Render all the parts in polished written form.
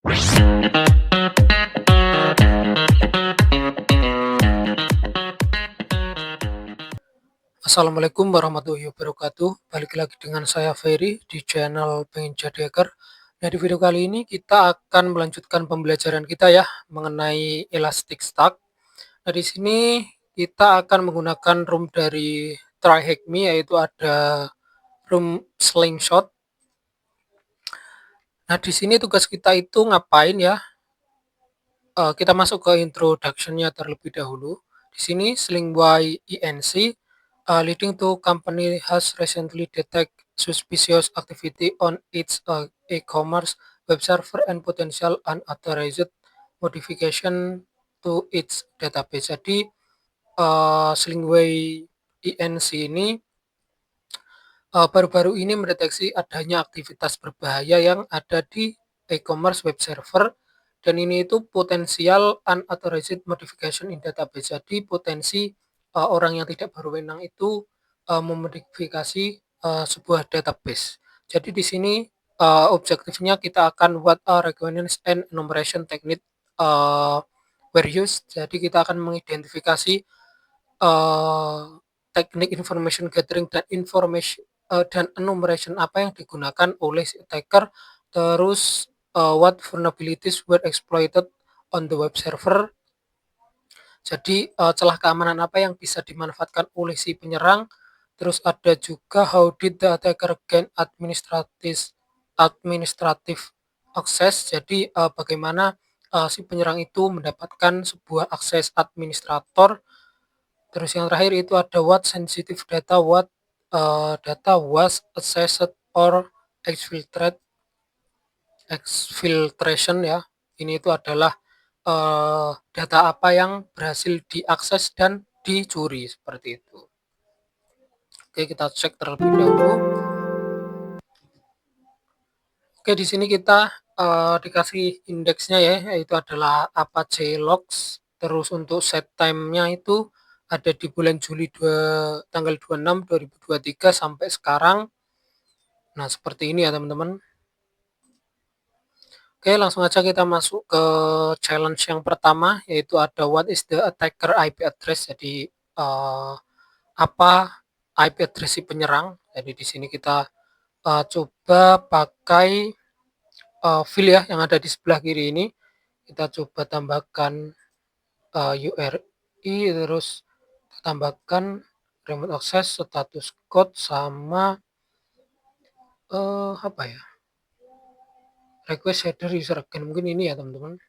Assalamualaikum warahmatullahi wabarakatuh. Balik lagi dengan saya Ferry di channel Pengen Jadi Hacker. Nah, di video kali ini kita akan melanjutkan pembelajaran kita ya mengenai Elasticstack. Nah, di sini kita akan menggunakan room dari TryHackMe, yaitu ada room Slingshot. Nah, di sini tugas kita itu ngapain ya? Kita masuk ke introduction-nya terlebih dahulu. Di sini SlingY-ENC leading to company has recently detect suspicious activity on its e-commerce web server and potential unauthorized modification to its database. Jadi SlingY-ENC ini baru-baru ini mendeteksi adanya aktivitas berbahaya yang ada di e-commerce web server, dan ini itu potensial unauthorized modification in database. Jadi potensi orang yang tidak berwenang itu memodifikasi sebuah database. Jadi di sini objektifnya kita akan buat recognition and enumeration technique were used. Jadi kita akan mengidentifikasi teknik information gathering dan information dan enumeration apa yang digunakan oleh si attacker, terus what vulnerabilities were exploited on the web server. Jadi celah keamanan apa yang bisa dimanfaatkan oleh si penyerang. Terus ada juga how did the attacker gain administrative access. Jadi bagaimana si penyerang itu mendapatkan sebuah akses administrator. Terus yang terakhir itu ada what sensitive data, what data was accessed or exfiltration ya. Ini itu adalah data apa yang berhasil diakses dan dicuri seperti itu. Oke, kita cek terlebih dahulu. Oke, di sini kita dikasih indeksnya ya, yaitu adalah Apache Logs. Terus untuk set time-nya itu ada di bulan Juli tanggal 26 2023 sampai sekarang. Nah, seperti ini ya teman-teman. Oke, langsung aja kita masuk ke challenge yang pertama, yaitu ada what is the attacker IP address. Jadi apa IP address si penyerang. Jadi di sini kita coba pakai file ya yang ada di sebelah kiri ini. Kita coba tambahkan URI, terus tambahkan remote access, status code, sama apa ya, request header user again, mungkin ini ya teman-teman.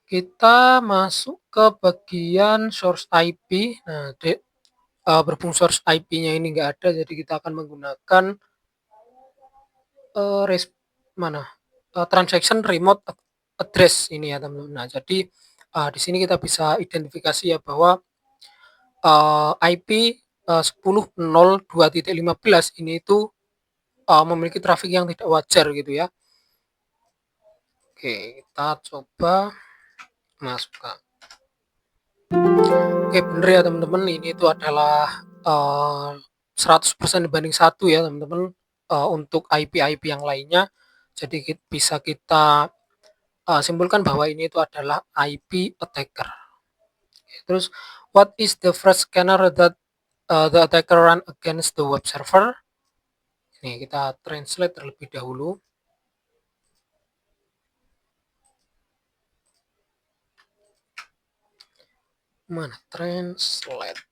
Kita masuk ke bagian source IP. Nah, berhubung source IP-nya ini nggak ada, jadi kita akan menggunakan transaction remote address ini ya teman-teman. Nah, jadi di sini kita bisa identifikasi ya bahwa IP 10.02.15 ini itu memiliki traffic yang tidak wajar gitu ya. Oke, kita coba masukkan. Oke, bener ya teman-teman, ini itu adalah 100% dibanding 1 ya teman-teman untuk IP-IP yang lainnya. Jadi bisa kita simpulkan bahwa ini itu adalah IP attacker. Terus what is the first scanner that the attacker run against the web server? Ini kita translate terlebih dahulu. Mana translate?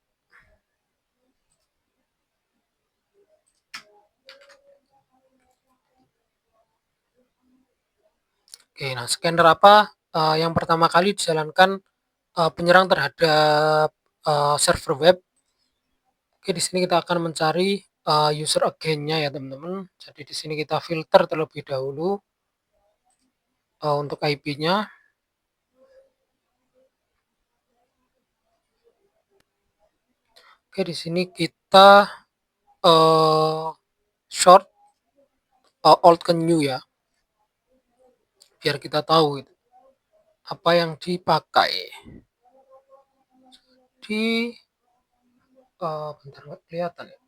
Oke, nah scanner apa yang pertama kali dijalankan penyerang terhadap server web? Oke, di sini kita akan mencari user again-nya ya teman-teman. Jadi di sini kita filter terlebih dahulu untuk IP-nya. Oke, di sini kita short old ke new ya, biar kita tahu gitu, apa yang dipakai. Di bentar nggak kelihatan ya.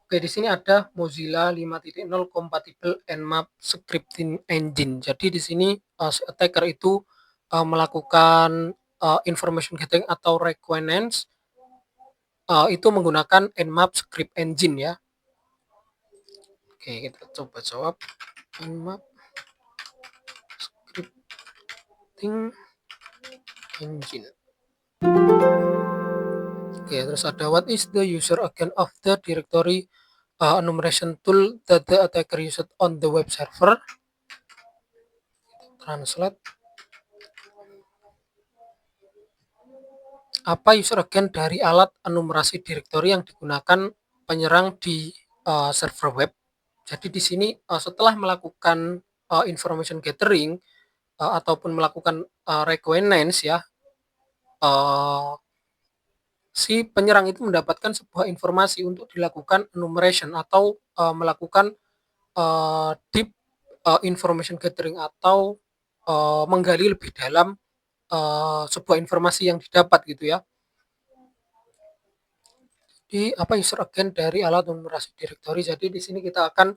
Oke, Oke, di sini ada Mozilla 5.0 compatible Nmap scripting engine. Jadi di sini si attacker itu melakukan information gathering atau reconnaissance itu menggunakan Nmap script engine ya. Oke, kita coba jawab Nmap scripting engine. Oke, terus ada what is the user agent of the directory enumeration tool that the attacker used on the web server. Translate. Apa user agent dari alat enumerasi direktori yang digunakan penyerang di server web. Jadi di sini setelah melakukan information gathering ataupun melakukan reconnaissance ya, si penyerang itu mendapatkan sebuah informasi untuk dilakukan enumeration atau melakukan deep information gathering atau menggali lebih dalam sebuah informasi yang didapat gitu ya. Di apa user agent dari alat enumerasi direktori. Jadi di sini kita akan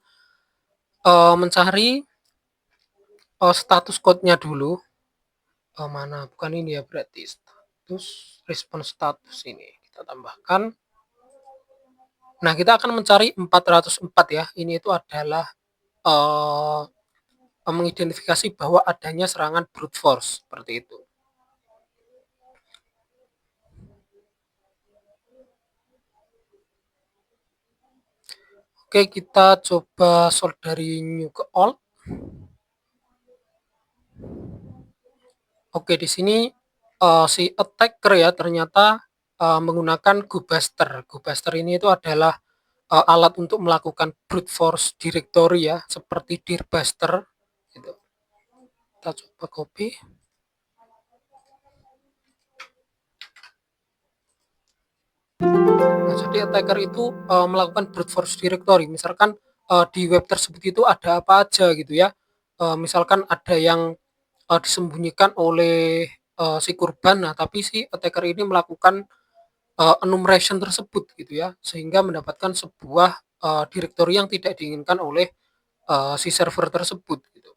mencari status code-nya dulu. Mana? Bukan ini ya berarti status response status ini kita tambahkan. Nah, kita akan mencari 404 ya. Ini itu adalah mengidentifikasi bahwa adanya serangan brute force seperti itu. Oke, kita coba sort dari new ke old. Oke, di sini si attacker ya ternyata menggunakan Gobuster. Gobuster ini itu adalah alat untuk melakukan brute force directory ya, seperti Dirbuster gitu. Kita coba copy. Nah, jadi attacker itu melakukan brute force directory. Misalkan di web tersebut itu ada apa aja gitu ya. Misalkan ada yang disembunyikan oleh si korban, nah tapi si attacker ini melakukan enumeration tersebut gitu ya, sehingga mendapatkan sebuah directory yang tidak diinginkan oleh si server tersebut gitu.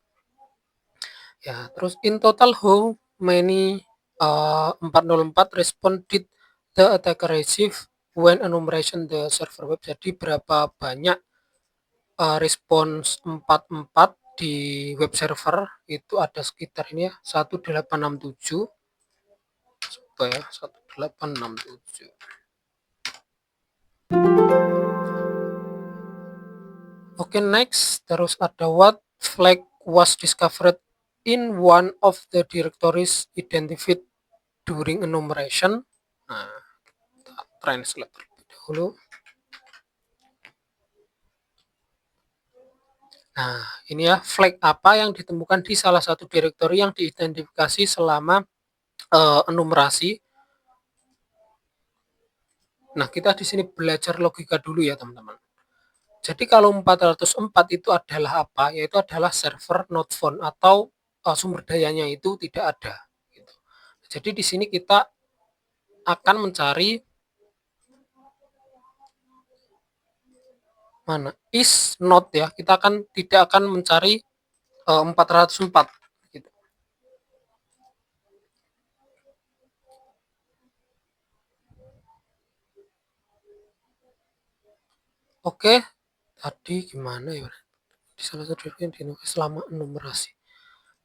Ya, terus in total how many 404 respond did the attacker receive when enumeration the server web. Jadi berapa banyak respons 44 di web server itu ada sekitar ini ya 1867. Coba ya 1867. Oke, next terus ada what flag was discovered in one of the directories identified during enumeration. Nah, kita translate terlebih dahulu. Nah, ini ya flag apa yang ditemukan di salah satu directory yang diidentifikasi selama enumerasi. Nah, kita di sini belajar logika dulu ya, teman-teman. Jadi kalau 404 itu adalah apa? Yaitu adalah server not found atau sumber dayanya itu tidak ada. Gitu. Jadi di sini kita akan mencari mana is not ya. Kita akan tidak akan mencari 404. Gitu. Oke, tadi gimana ya? Di salah satu yang selama enumerasi.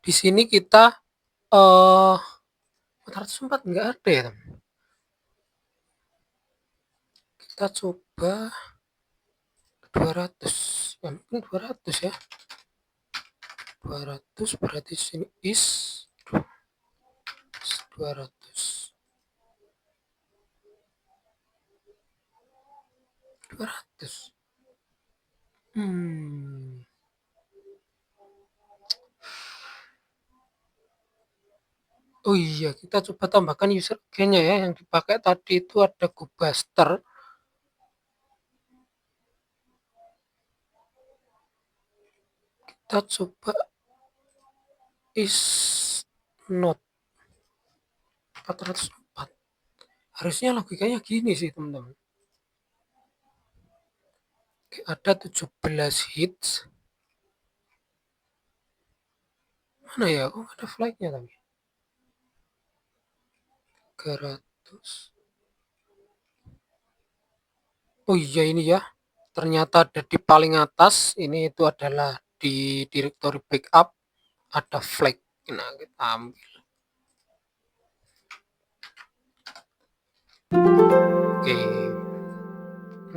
Di sini kita 404 nggak ada ya, teman. Kita coba 200. Ya mungkin 200 ya. 200 berarti sini is 200. 200. Oh iya, kita coba tambahkan user agent-nya ya. Yang dipakai tadi itu ada Gobuster. Kita coba is not 404. Harusnya logikanya gini sih, teman-teman. Ada 17 hits. Mana ya? Oh, ada flagnya tapi. 300. Oh iya ini ya. Ternyata ada di paling atas. Ini itu adalah di directory backup. Ada flag. Nah, kita ambil. Oke.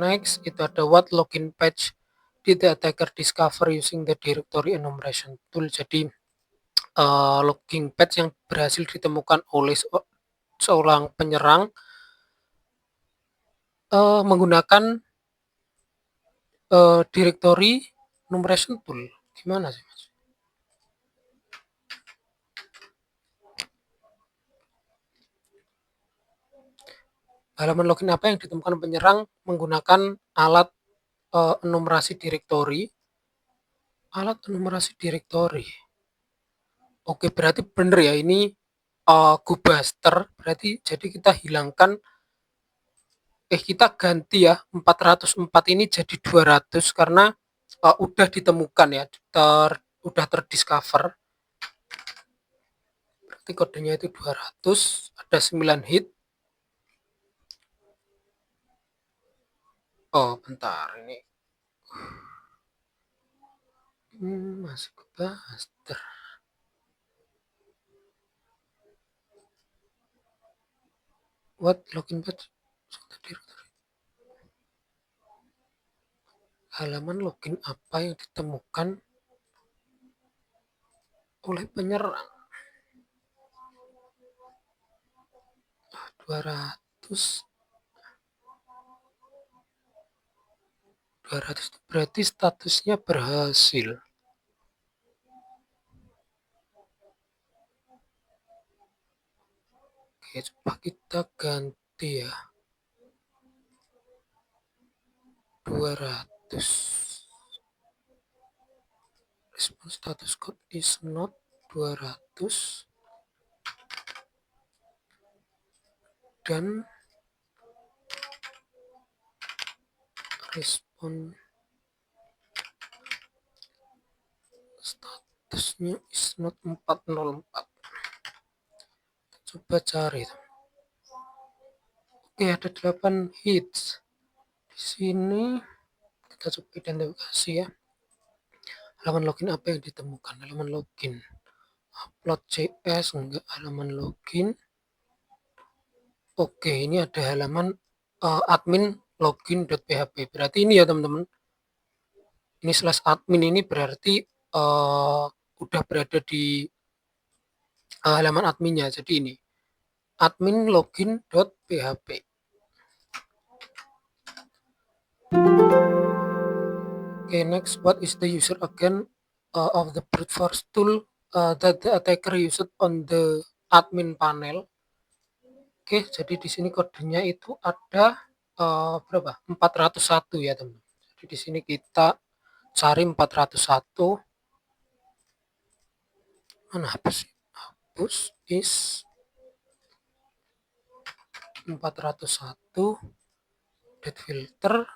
Next, itu ada what login page did the attacker discover using the directory enumeration tool. Jadi, logging page yang berhasil ditemukan oleh seorang penyerang menggunakan directory enumeration tool. Gimana sih, Mas? Halaman login apa yang ditemukan penyerang menggunakan alat enumerasi directory? Alat enumerasi directory. Oke, berarti bener ya ini Gobuster. Berarti jadi kita hilangkan kita ganti ya 404 ini jadi 200 karena udah ditemukan ya, udah terdiscover. Berarti kodenya itu 200, ada 9 hit. Oh, bentar ini. Masih Gobuster. What login page? Halaman login apa yang ditemukan oleh penyerang? 200 200 berarti statusnya berhasil. Oke, coba kita ganti ya. 200. Response status code is not 200. Dan respon statusnya is not 404. Coba cari. Oke, ada 8 hits. Di sini kita coba identifikasi ya. Halaman login apa yang ditemukan? Halaman login. Upload CS enggak, halaman login. Oke, ini ada halaman admin login.php. Berarti ini ya teman-teman. Ini /admin ini berarti udah berada di halaman adminnya. Jadi ini admin login.php. Okay, next, what is the user again of the brute force tool that the attacker used on the admin panel? Oke, jadi di sini kodenya itu ada berapa? 401 ya teman. Jadi di sini kita cari 401. Mana hapus? Hapus is 401. Dead filter.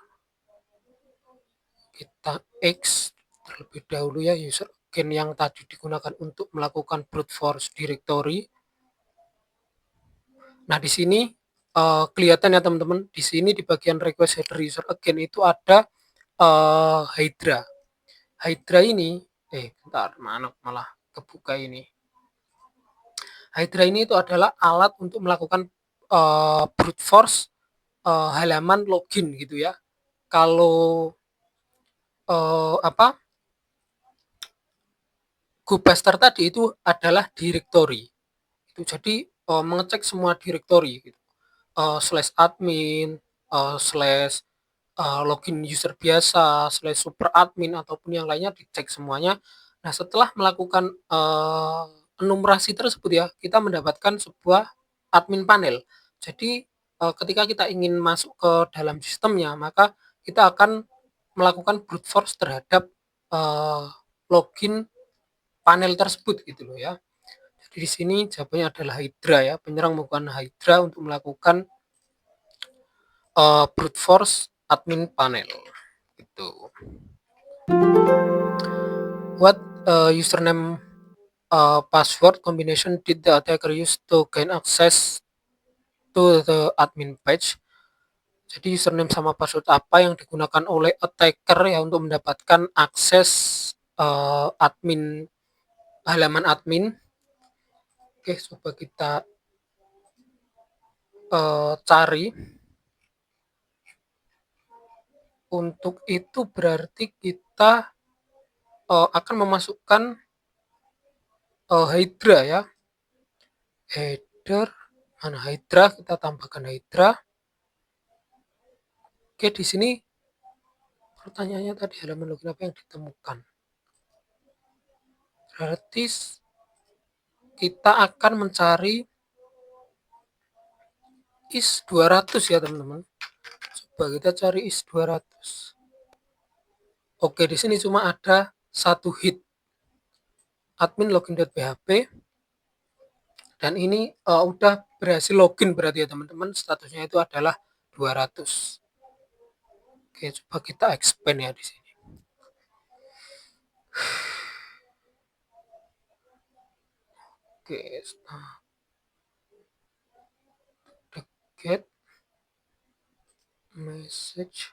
Kita X terlebih dahulu ya user again yang tadi digunakan untuk melakukan brute force directory. Nah, di sini kelihatan ya teman-teman, di sini di bagian request header user again itu ada Hydra. Hydra ini, bentar, mana malah kebuka ini. Hydra ini itu adalah alat untuk melakukan brute force halaman login gitu ya. Kalau Gobuster tadi itu adalah directory. Itu jadi mengecek semua directory gitu. /admin, login user biasa, /super admin ataupun yang lainnya dicek semuanya. Nah, setelah melakukan enumerasi tersebut ya, kita mendapatkan sebuah admin panel. Jadi ketika kita ingin masuk ke dalam sistemnya, maka kita akan melakukan brute force terhadap login panel tersebut gitu loh ya. Jadi di sini jawabannya adalah Hydra ya, penyerang menggunakan Hydra untuk melakukan brute force admin panel. tuh. What username password combination did the attacker use to gain access to the admin page? Jadi username sama password apa yang digunakan oleh attacker ya untuk mendapatkan akses admin halaman admin. Oke, coba kita cari. Untuk itu berarti kita akan memasukkan Hydra ya. Header mana Hydra, kita tambahkan Hydra. Oke, di sini pertanyaannya tadi halaman login apa yang ditemukan. Berarti kita akan mencari is 200 ya teman-teman. Coba kita cari is 200. Oke, di sini cuma ada satu hit admin login.php dan ini udah berhasil login berarti ya teman-teman, statusnya itu adalah 200. Oke, coba kita expand ya di sini. Oke, get message.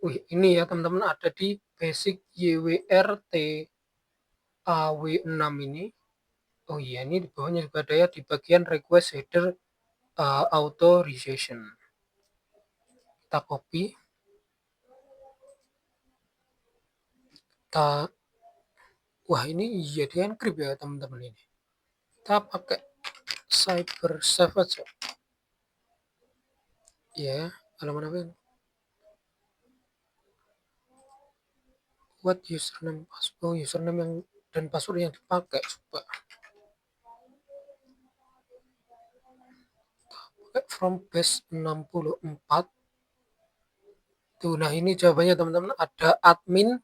Wih, ini ya teman-teman ada di basic YWRT AW6 ini. Oh iya, ini di bawahnya juga ada ya di bagian request header authorization. Kita copy. Kita wah, ini iya di encrypt ya teman-teman ini. Kita pakai CyberSafe aja. Ya, halaman apa ini? What username password? Oh, username yang dan password yang dipakai coba. Pakai from base 64. Tuh, nah ini jawabannya teman-teman, ada admin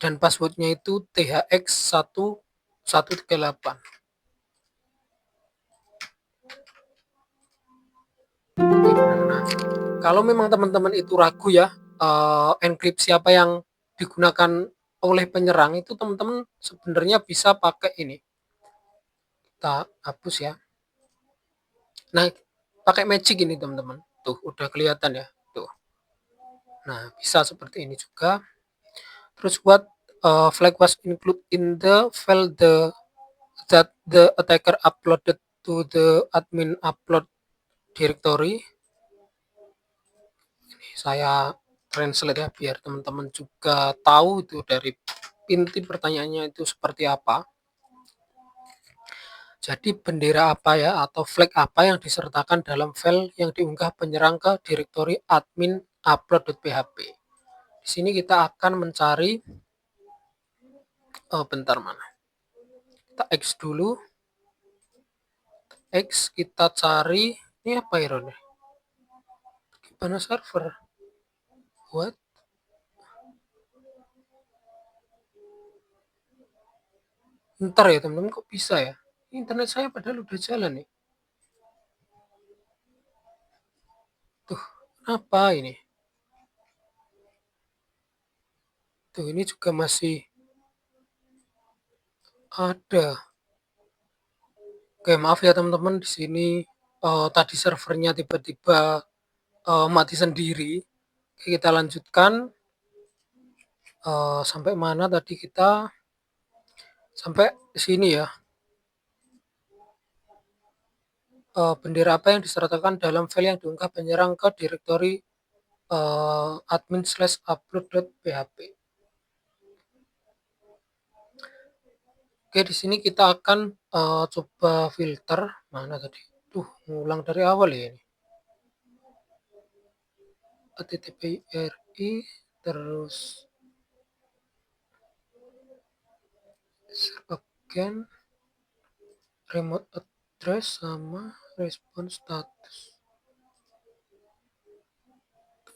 dan passwordnya itu THX1138. Oke, benar. Nah, kalau memang teman-teman itu ragu ya, enkripsi apa yang digunakan oleh penyerang itu, teman-teman sebenarnya bisa pakai ini. Kita hapus ya. Nah, pakai magic ini teman-teman. Tuh, udah kelihatan ya. Tuh. Nah, bisa seperti ini juga. Terus what flag was included in the file that the attacker uploaded to the admin upload directory. Ini saya translate ya biar teman-teman juga tahu itu dari inti pertanyaannya itu seperti apa. Jadi bendera apa ya atau flag apa yang disertakan dalam file yang diunggah penyerang ke direktori admin upload.php. Di sini kita akan mencari bentar mana. Kita X dulu. X kita cari ini apa errornya? Gimana server? What? Ntar ya teman-teman, kok bisa ya? Internet saya padahal udah jalan nih. Tuh, apa ini? Tuh, ini juga masih ada. Oke, maaf ya teman-teman, di sini tadi servernya tiba-tiba mati sendiri. Oke, kita lanjutkan. Sampai mana tadi kita? Sampai sini ya. Bendera apa yang disertakan dalam file yang diunggah penyerang ke direktori admin/upload.php. Oke, di sini kita akan coba filter. Mana tadi? Tuh, ngulang dari awal ya ini. http://ri terus again remote address sama response status.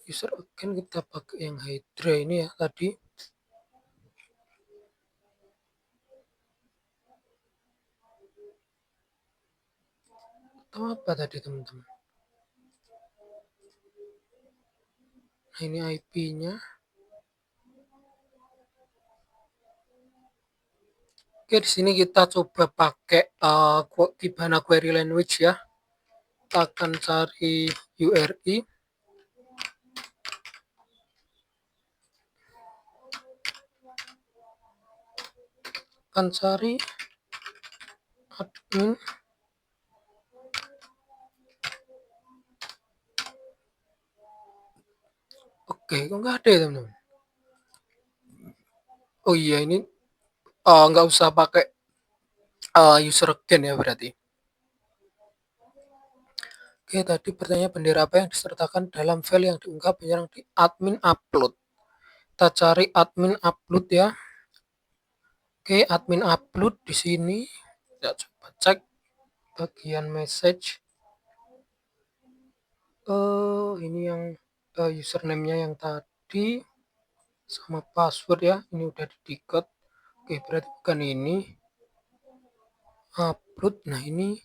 User again kita pakai yang Hydra ini ya tadi. Atau apa tadi teman-teman? Nah, ini IP-nya. Oke, di sini kita coba pakai Kibana Query Language ya. Kita akan cari URI. Akan cari admin. Oke, kok nggak ada ya teman-teman? Oh iya, ini nggak usah pakai user again ya berarti. Oke, tadi pertanyaan bendera apa yang disertakan dalam file yang diunggah penyerang di admin upload. Kita cari admin upload ya. Oke, admin upload di sini. Kita coba cek bagian message. Ini yang username-nya yang tadi sama password ya. Ini udah di decode. Oke, berarti bukan ini. Upload. Nah, ini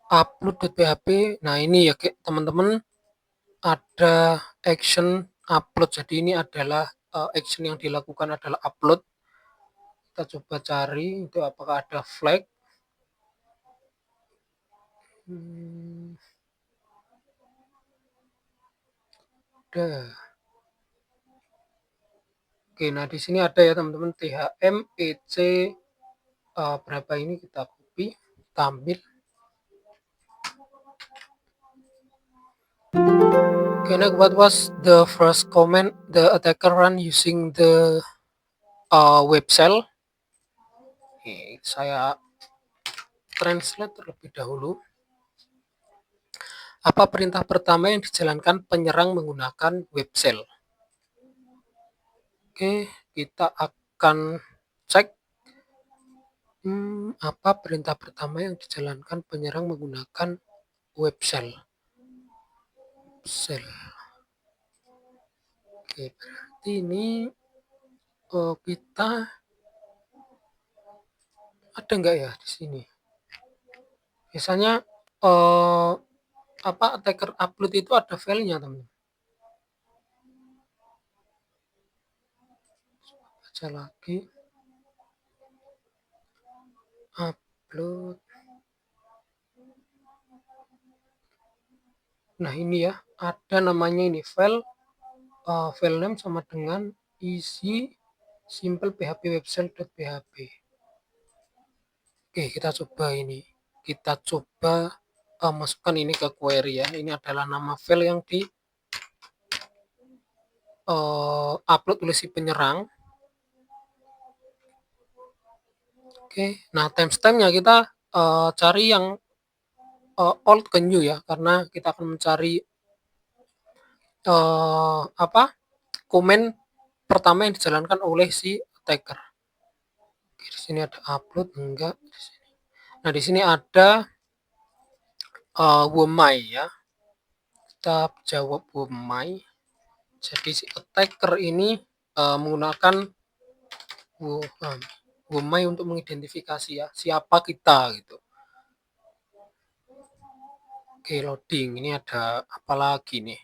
upload.php. Nah, ini ya teman-teman, ada action upload. Jadi ini adalah action yang dilakukan adalah upload. Kita coba cari itu apakah ada flag. Ada. Oke, nah di sini ada ya teman-teman, THM EC berapa ini, kita copy, kita ambil. Okay, now what was the first comment the attacker run using the web shell? Okay, saya translate terlebih dahulu. Apa perintah pertama yang dijalankan penyerang menggunakan web shell? Oke, kita akan cek apa perintah pertama yang dijalankan penyerang menggunakan web shell. Oke, berarti ini kita ada nggak ya di sini? Biasanya attacker upload itu ada filenya teman-teman. Baca lagi. Upload. Nah, ini ya, ada namanya ini file name sama dengan isi simple php webshell.php. Oke, kita coba ini. Kita coba masukkan ini ke query ya. Ini adalah nama file yang di upload oleh si penyerang. Oke, nah timestamp-nya kita cari yang old ke new ya, karena kita akan mencari komen pertama yang dijalankan oleh si attacker. Oke, di sini ada upload enggak di sini. Nah, di sini ada womai ya. Kita jawab womai. Jadi si attacker ini menggunakan womai untuk mengidentifikasi ya siapa kita gitu. Oke, loading. Ini ada apa lagi nih?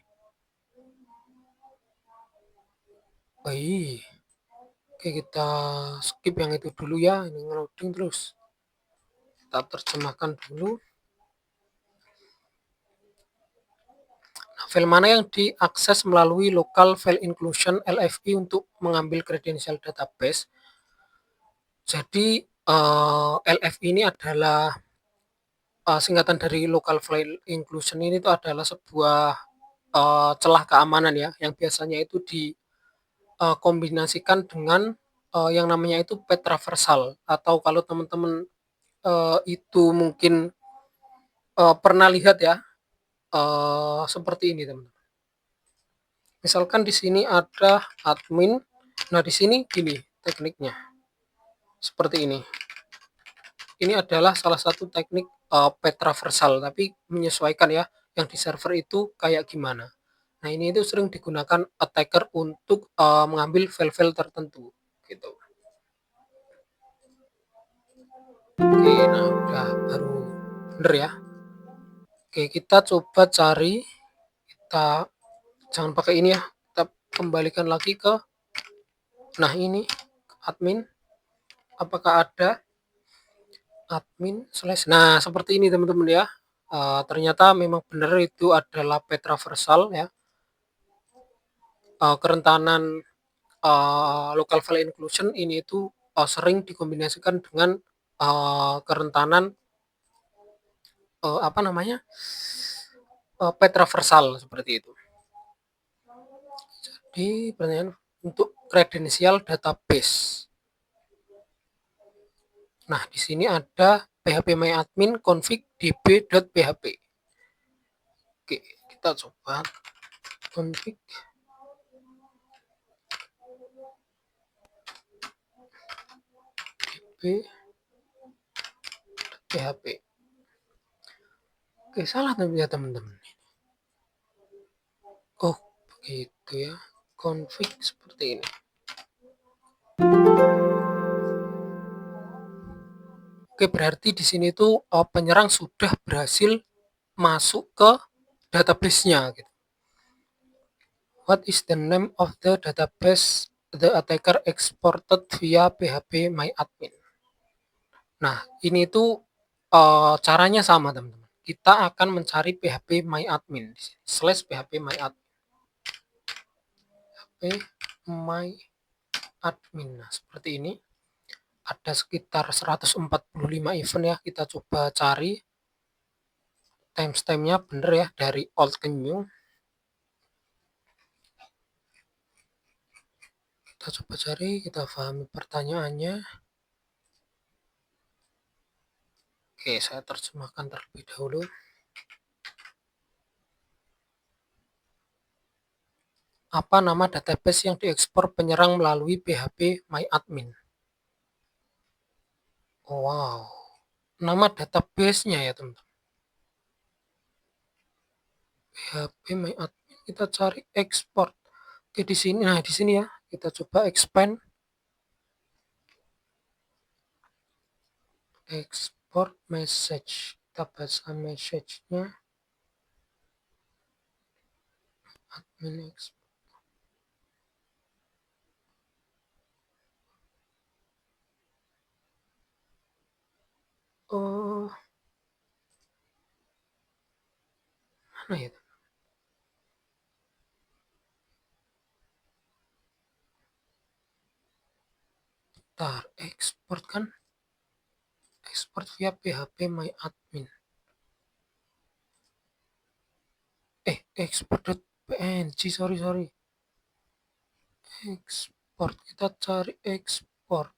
Oke, kita skip yang itu dulu ya. Ini loading terus. Kita terjemahkan dulu. Nah, file mana yang diakses melalui local file inclusion LFI untuk mengambil kredensial database? Jadi LFI ini adalah singkatan dari local file inclusion. Ini itu adalah sebuah celah keamanan ya, yang biasanya itu dikombinasikan dengan yang namanya itu path traversal, atau kalau teman-teman itu mungkin pernah lihat ya, seperti ini teman-teman. Misalkan di sini ada admin. Nah, di sini gini tekniknya. Seperti ini. Ini adalah salah satu teknik path traversal, tapi menyesuaikan ya yang di server itu kayak gimana. Nah, ini itu sering digunakan attacker untuk mengambil file-file tertentu gitu. Oke, nah udah baru bener ya. Oke, kita coba cari, kita jangan pakai ini ya, kembalikan lagi ke ini admin, apakah ada admin slash. Nah, seperti ini teman-teman ya. Ternyata memang benar itu adalah pet traversal ya. Kerentanan local file inclusion ini itu sering dikombinasikan dengan kerentanan apa namanya pet traversal seperti itu. Jadi pertanyaan untuk kredensial database. Nah, di sini ada phpMyAdmin config db.php. Oke, kita coba config db.php. Oke, salah ya teman-teman. Oh, begitu ya. Config seperti ini. Oke, berarti di sini tuh penyerang sudah berhasil masuk ke database-nya gitu. What is the name of the database the attacker exported via phpMyAdmin? Nah, ini tuh caranya sama teman-teman. Kita akan mencari phpMyAdmin di sini, slash phpMyAdmin. phpMyAdmin. Nah, seperti ini. Ada sekitar 145 event ya. Kita coba cari timestamp-nya bener ya dari old ke new. Kita coba cari, kita pahami pertanyaannya. Oke, saya terjemahkan terlebih dahulu. Apa nama database yang diekspor penyerang melalui phpMyAdmin? Wow, nama database-nya ya teman-teman. phpMyAdmin, kita cari export. Oke, di sini, nah di sini ya, kita coba expand. Export message, kita baca message-nya. Admin export. Oh, mana ya? Bentar, export kan? Export via phpMyAdmin. Export.png, sorry. Export, kita cari export.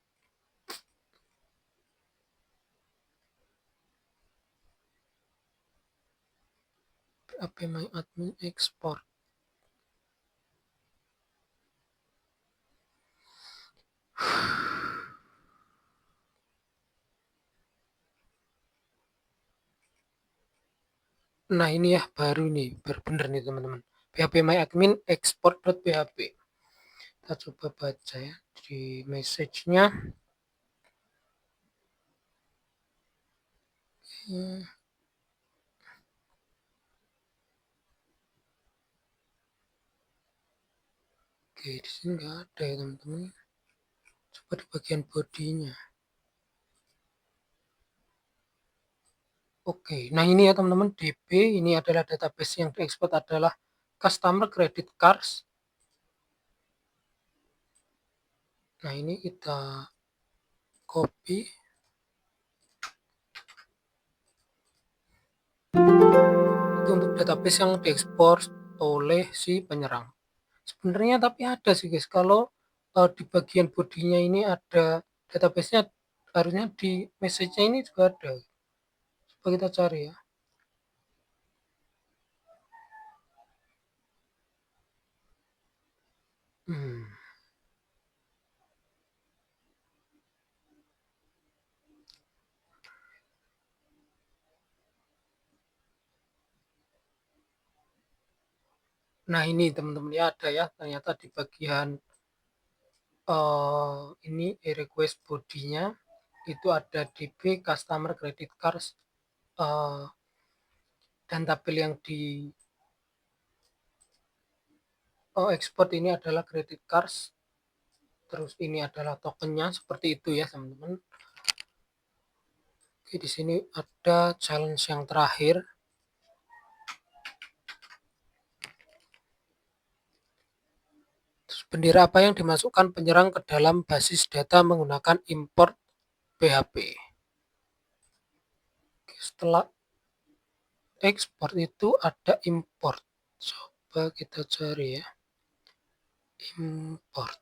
phpMyAdmin export. Nah ini ya baru nih, bener nih teman-teman. phpMyAdmin export.php. Kita coba baca ya di message-nya. Oke, di sini nggak ada ya teman-teman. Coba di bagian bodinya. Oke, nah ini ya teman-teman, DB ini adalah database yang diekspor adalah customer credit cards. Nah ini kita copy. Itu untuk database yang diekspor oleh si penyerang. Sebenarnya tapi ada sih guys, kalau di bagian bodinya ini ada database-nya, harusnya di message-nya ini juga ada. Coba kita cari ya. Hmm. Nah ini teman-teman ya, ada ya, ternyata di bagian ini request bodinya itu ada DB customer credit cards, dan tabel yang di export ini adalah credit cards, terus ini adalah tokennya seperti itu ya teman-teman. Oke, di sini ada challenge yang terakhir. Terus bendera apa yang dimasukkan penyerang ke dalam basis data menggunakan import PHP? Oke, setelah ekspor itu ada import. Coba kita cari ya. Import.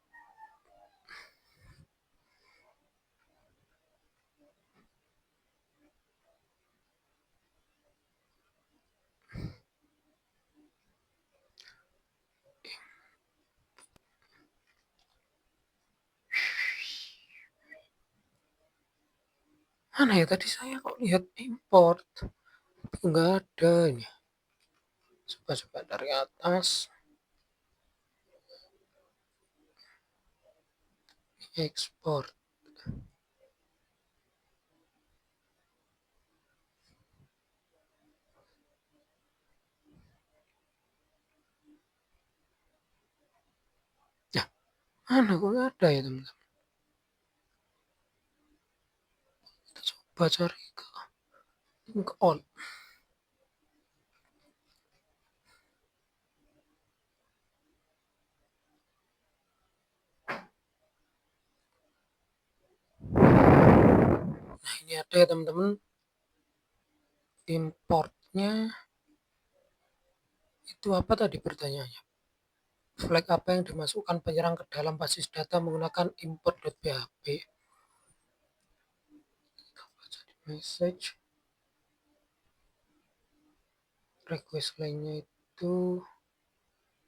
Mana ya tadi saya kok lihat import. Tapi nggak ada ini. Coba-coba dari atas. Ekspor. Ya, mana kok nggak ada ya teman-teman. Kita coba cari ke all. Nah ini ada ya teman-teman. Importnya itu apa tadi pertanyaannya? Flag apa yang dimasukkan penyerang ke dalam basis data menggunakan import.php? Kita baca di message. Request lainnya itu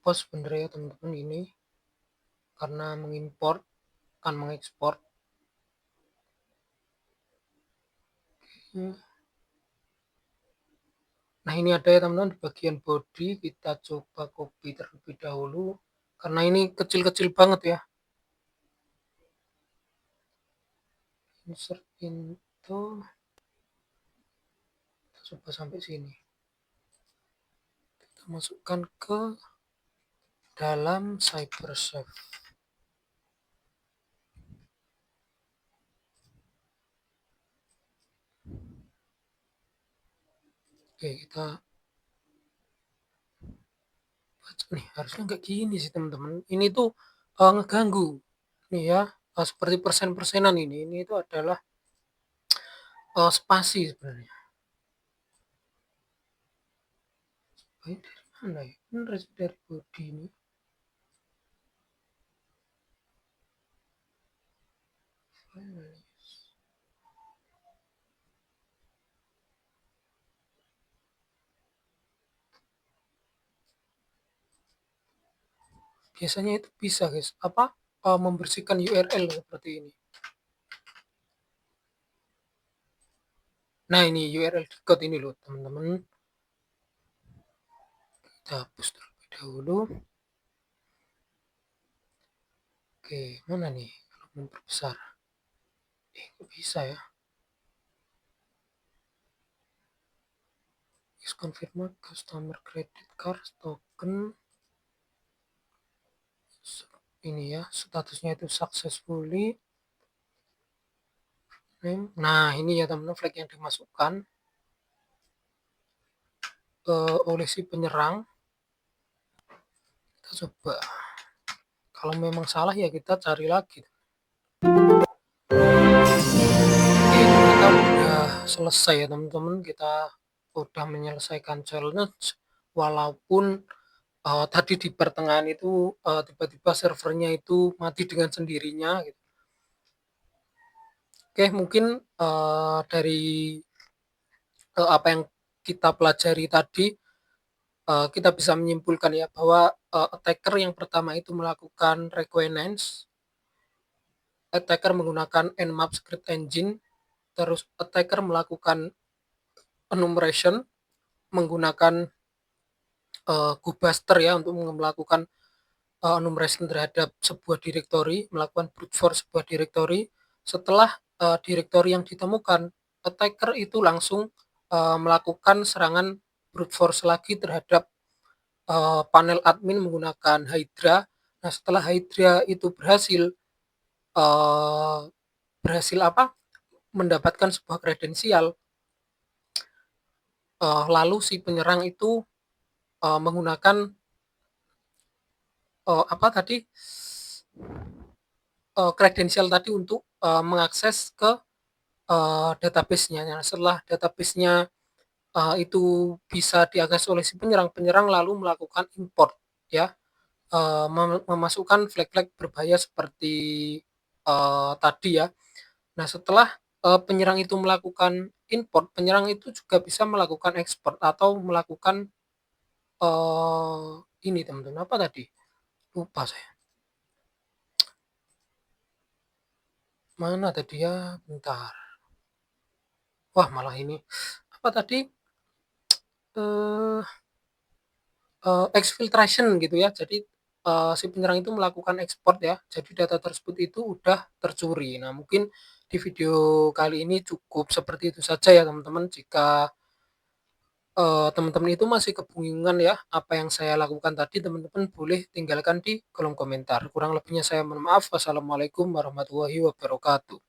post bener ya teman-teman ini karena mengimport kan mengekspor. Nah ini ada ya teman-teman di bagian body, kita coba copy terlebih dahulu karena ini kecil-kecil banget ya. Insert into, kita coba sampai sini, kita masukkan ke dalam CyberSafe. Oke, kita baca nih, harusnya nggak gini sih teman-teman. Ini tuh ngeganggu nih ya, seperti persen-persenan ini itu adalah spasi sebenarnya. Ini dari mana ya? Ini dari body ini. Biasanya itu bisa guys, apa membersihkan URL seperti ini. Nah ini URL decode ini loh teman-teman. Kita hapus terlebih dahulu. Oke, mana nih kalau memperbesar? Kok bisa ya? Is confirm customer credit card token. Ini ya, statusnya itu successfully. Nah ini ya teman-teman flag yang dimasukkan oleh si penyerang. Kita coba. Kalau memang salah ya kita cari lagi. Kita udah selesai ya teman-teman, kita udah menyelesaikan challenge walaupun tadi di pertengahan itu tiba-tiba servernya itu mati dengan sendirinya gitu. Oke, mungkin dari apa yang kita pelajari tadi kita bisa menyimpulkan ya bahwa attacker yang pertama itu melakukan reconnaissance, attacker menggunakan Nmap script engine, terus attacker melakukan enumeration menggunakan Gobuster ya untuk melakukan enumeration terhadap sebuah directory, melakukan brute force sebuah directory. Setelah directory yang ditemukan, attacker itu langsung melakukan serangan brute force lagi terhadap panel admin menggunakan Hydra. Nah, setelah Hydra itu eee, berhasil apa, mendapatkan sebuah kredensial, lalu si penyerang itu, menggunakan, apa tadi, kredensial tadi untuk, mengakses ke, database-nya. Nah, setelah database-nya, itu bisa diakses oleh si penyerang, penyerang lalu melakukan import ya, memasukkan flag-flag berbahaya seperti, tadi ya. Nah, setelah, penyerang itu melakukan import, penyerang itu juga bisa melakukan ekspor atau melakukan, eee, ini teman-teman, apa tadi? Lupa saya. Mana tadi ya? Bentar. Wah, malah ini, apa tadi, eee exfiltration gitu ya. Jadi, si penyerang itu melakukan ekspor ya, jadi data tersebut itu udah tercuri. Nah, mungkin di video kali ini cukup seperti itu saja ya teman-teman. Jika, teman-teman itu masih kebingungan ya, apa yang saya lakukan tadi, teman-teman boleh tinggalkan di kolom komentar. Kurang lebihnya saya mohon maaf. Wassalamualaikum warahmatullahi wabarakatuh.